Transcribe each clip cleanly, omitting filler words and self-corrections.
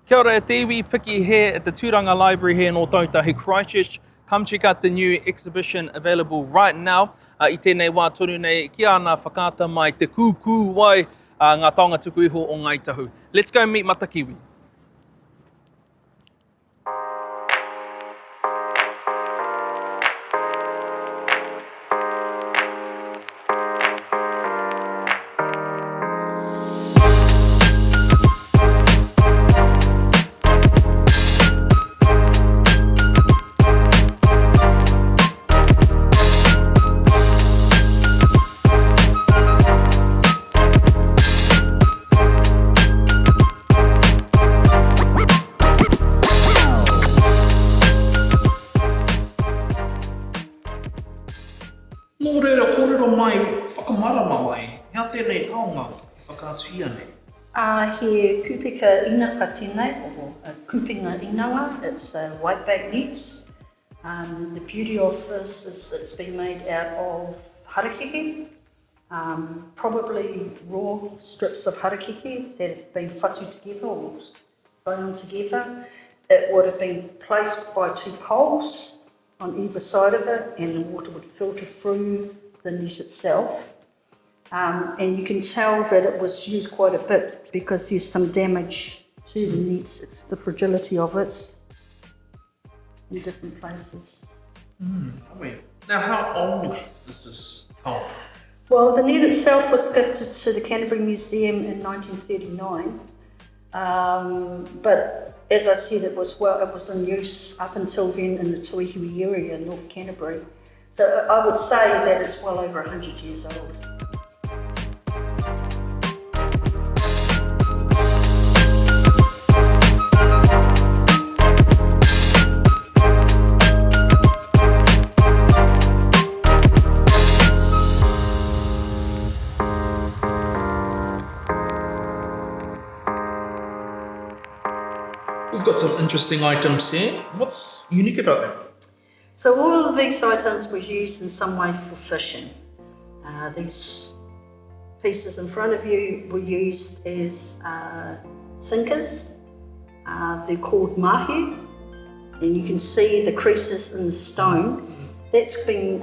Kia ora, te iwi Piki here at the Tūranga Library here in Otautahi, Christchurch. Come check out the new exhibition available right now. I tēnei wā tonu nei, kia ana whakaata mai te Kūkūwai, ngā taonga tuku iho o Ngai Tahu. Let's go meet Matakiwi. Mō reira, kōrero mai, whakamarama mai, hea tēnei taonga e whakātuhia nei. He kūpika ina ka tēnei, or kūpinga inawa, it's whiteback nets. The beauty of this is it's been made out of harakeke, probably raw strips of harakeke that have been whatu together or thrown together. It would have been placed by two poles on either side of it, and the water would filter through the net itself. And you can tell that it was used quite a bit because there's some damage to the nets. It's the fragility of it in different places. Now, how old is this taonga? Well, the net itself was gifted to the Canterbury Museum in 1939, but as I said, it was in use up until then in the Tuihui area in North Canterbury. So I would say that it's well over 100 years old. We've got some interesting items here. What's unique about them? So all of these items were used in some way for fishing. These pieces in front of you were used as sinkers. They're called mahi, and you can see the creases in the stone. That's been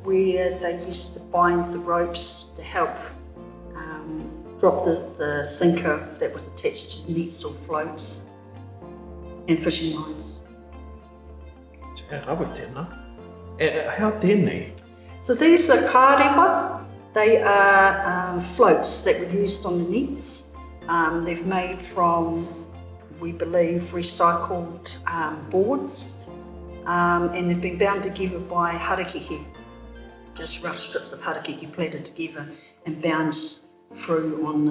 where they used to bind the ropes to help drop the sinker that was attached to nets or floats and fishing lines. Te rawa tēnā. Hea tēnei? So these are kārewa. They are floats that were used on the nets. They're made from, we believe, recycled boards, and they've been bound together by harakeke, just rough strips of harakeke plaited together and bound through on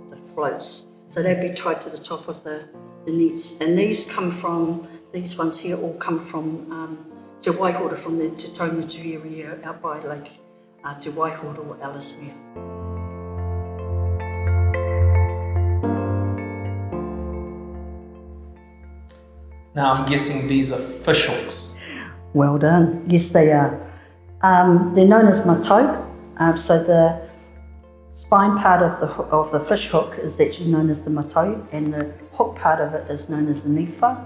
the floats. So they'd be tied to the top of the nets, and these ones here all come from Te Waihora, from the Te Taumatu area out by Lake Te Waihora or Ellesmere. Now I'm guessing these are fish hooks. Well done. Yes, they are. They're known as matau. So the spine part of the fish hook is actually known as the matau, and the hook part of it is known as the nifa.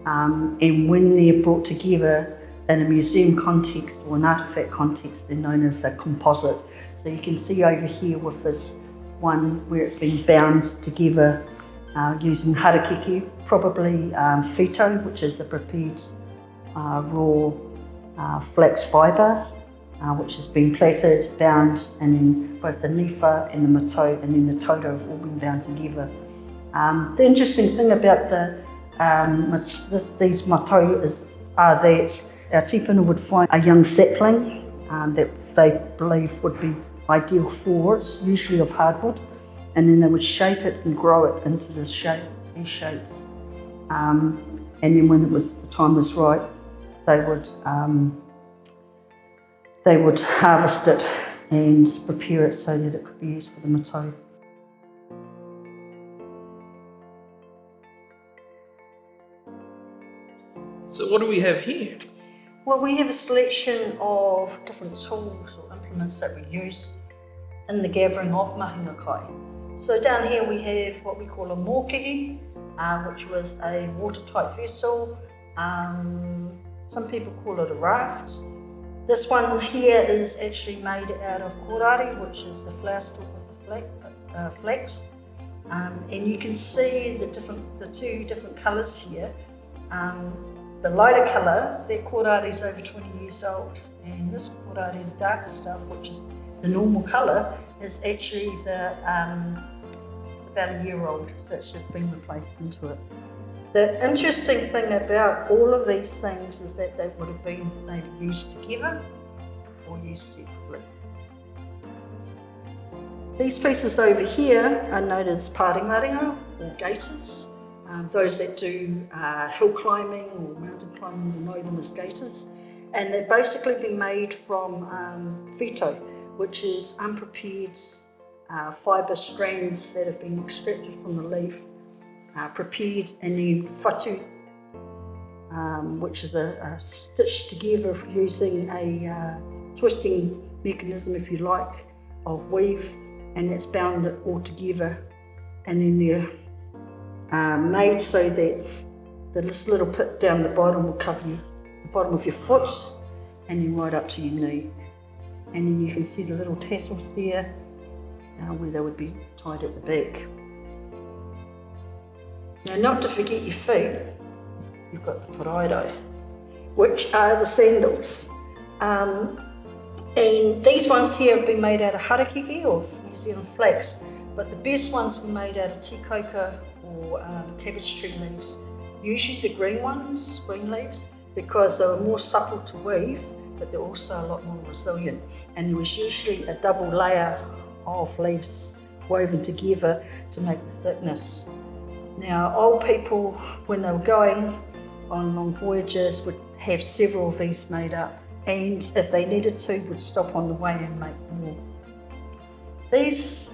And when they're brought together in a museum context or an artefact context, they're known as a composite. So you can see over here with this one where it's been bound together using harakeke, probably fito, which is a prepared raw flax fibre, which has been plaited, bound, and then both the nifa and the matau and then the toto have all been bound together. The interesting thing about these matau is that our tipuna would find a young sapling that they believe would be ideal for it, usually of hardwood, and then they would shape it and grow it into this shape, these shapes. And then when the time was right, they would harvest it and prepare it so that it could be used for the matau. So what do we have here? Well, we have a selection of different tools or implements that we use in the gathering of mahinga kai. So down here we have what we call a mōkihi, which was a watertight vessel. Some people call it a raft. This one here is actually made out of korari, which is the flower stalk of the flax. And you can see the two different colours here. The lighter colour, that korari is over 20 years old, and this korari, the darker stuff, which is the normal colour, is actually it's about a year old, so it's just been replaced into it. The interesting thing about all of these things is that they would have been maybe used together or used separately. These pieces over here are known as pāringaringa or gaiters. Those that do hill climbing or mountain climbing will know them as gaiters. And they've basically been made from whito, which is unprepared fibre strands that have been extracted from the leaf, prepared, and then whatu, which is stitched together using a twisting mechanism, if you like, of weave, and that's bound it all together. And then they're made so that this little pit down the bottom will cover the bottom of your foot and then right up to your knee. And then you can see the little tassels there where they would be tied at the back. Now, not to forget your feet, you've got the paraido, which are the sandals. And these ones here have been made out of harakeke or New Zealand flax, but the best ones were made out of tikoko or cabbage tree leaves. Usually the green leaves, because they were more supple to weave, but they're also a lot more resilient. And there was usually a double layer of leaves woven together to make the thickness. Now, old people, when they were going on long voyages, would have several of these made up, and if they needed to, would stop on the way and make more. These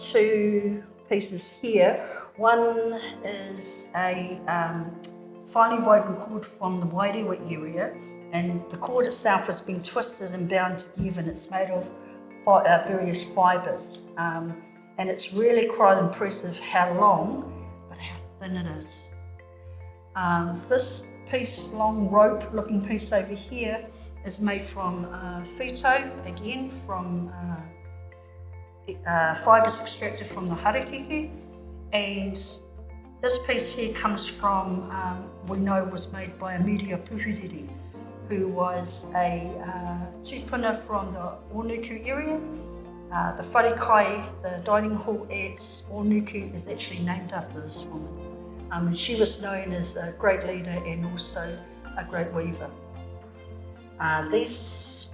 two pieces here, one is a finely woven cord from the Wairewa area, and the cord itself has been twisted and bound together, and it's made of various fibres. And it's really quite impressive how long, but how thin it is. This piece, long rope looking piece over here, is made from whito, again from fibres extracted from the harakeke. And this piece here comes from, we know was made by a Miria Puhuriri, who was a tupuna from the Onuku area. The wharekai, the dining hall at Onuku, is actually named after this woman. And she was known as a great leader and also a great weaver. These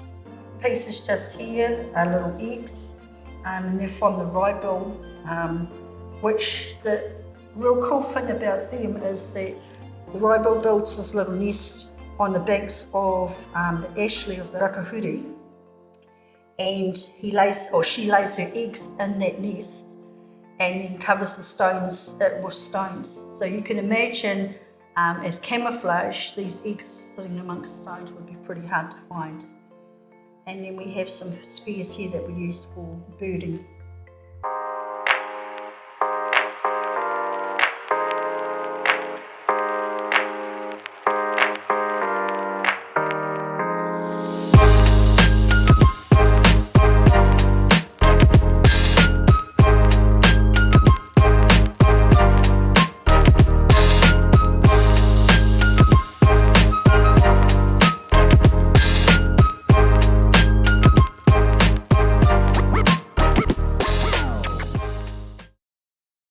pieces just here are little eggs, and they're from the ryebill, which the real cool thing about them is that the ryebill builds this little nest on the banks of the ashley of the Rakahuri, and she lays her eggs in that nest and then covers the stones with stones. So you can imagine as camouflage, these eggs sitting amongst stones would be pretty hard to find. And then we have some spears here that we use for birding.